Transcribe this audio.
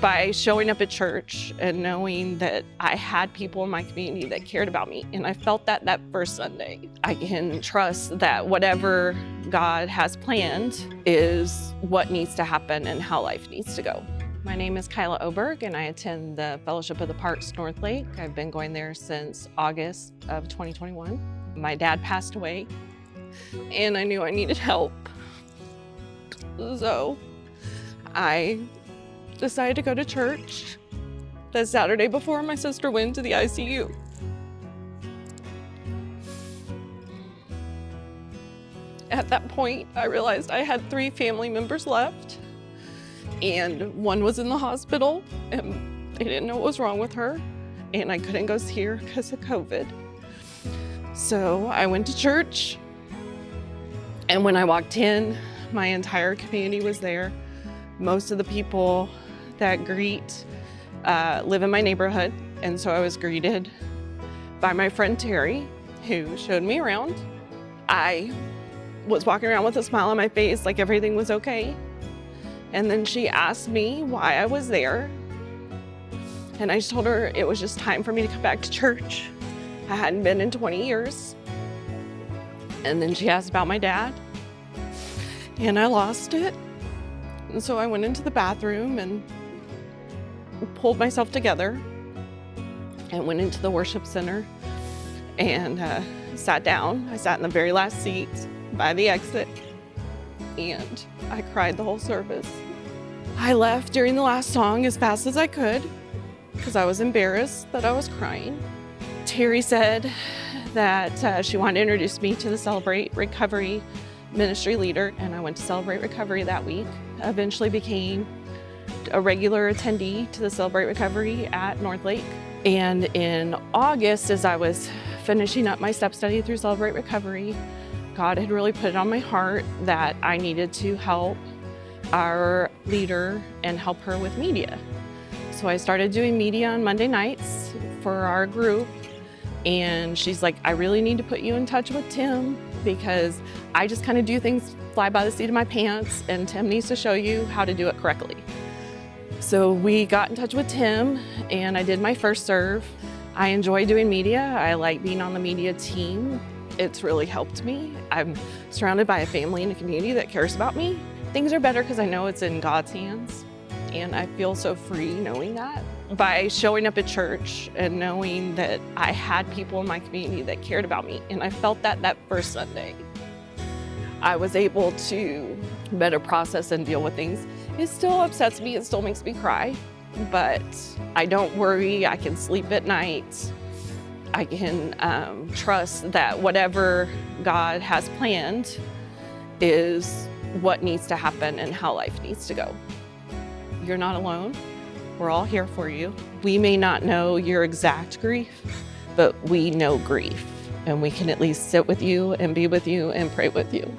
by showing up at church and knowing that I had people in my community that cared about me. And I felt that first Sunday. I can trust that whatever God has planned is what needs to happen and how life needs to go. My name is Kyla Oberg, and I attend the Fellowship of the Parks North Lake. I've been going there since August of 2021. My dad passed away, and I knew I needed help. So I decided to go to church the Saturday before my sister went to the ICU. At that point, I realized I had 3 family members left, and one was in the hospital, and they didn't know what was wrong with her, and I couldn't go see her because of COVID. So I went to church, and when I walked in, my entire community was there. Most of the people that greet live in my neighborhood, and so I was greeted by my friend Terry, who showed me around. I was walking around with a smile on my face like everything was okay. And then she asked me why I was there. And I just told her it was just time for me to come back to church. I hadn't been in 20 years. And then she asked about my dad, and I lost it. And so I went into the bathroom and pulled myself together and went into the worship center and sat down. I sat in the very last seat by the exit, and I cried the whole service. I left during the last song as fast as I could because I was embarrassed that I was crying. Terry said that she wanted to introduce me to the Celebrate Recovery ministry leader, and I went to Celebrate Recovery that week. Eventually became a regular attendee to the Celebrate Recovery at North Lake. And in August, as I was finishing up my step study through Celebrate Recovery, God had really put it on my heart that I needed to help our leader and help her with media. So I started doing media on Monday nights for our group, and she's like, I really need to put you in touch with Tim because I just kind of do things fly by the seat of my pants, and Tim needs to show you how to do it correctly. So we got in touch with Tim, and I did my first serve. I enjoy doing media. I like being on the media team. It's really helped me. I'm surrounded by a family and a community that cares about me. Things are better because I know it's in God's hands, and I feel so free knowing that. By showing up at church and knowing that I had people in my community that cared about me, and I felt that first Sunday, I was able to better process and deal with things. It still upsets me, it still makes me cry, but I don't worry. I can sleep at night. I can trust that whatever God has planned is what needs to happen and how life needs to go. You're not alone. We're all here for you. We may not know your exact grief, but we know grief, and we can at least sit with you and be with you and pray with you.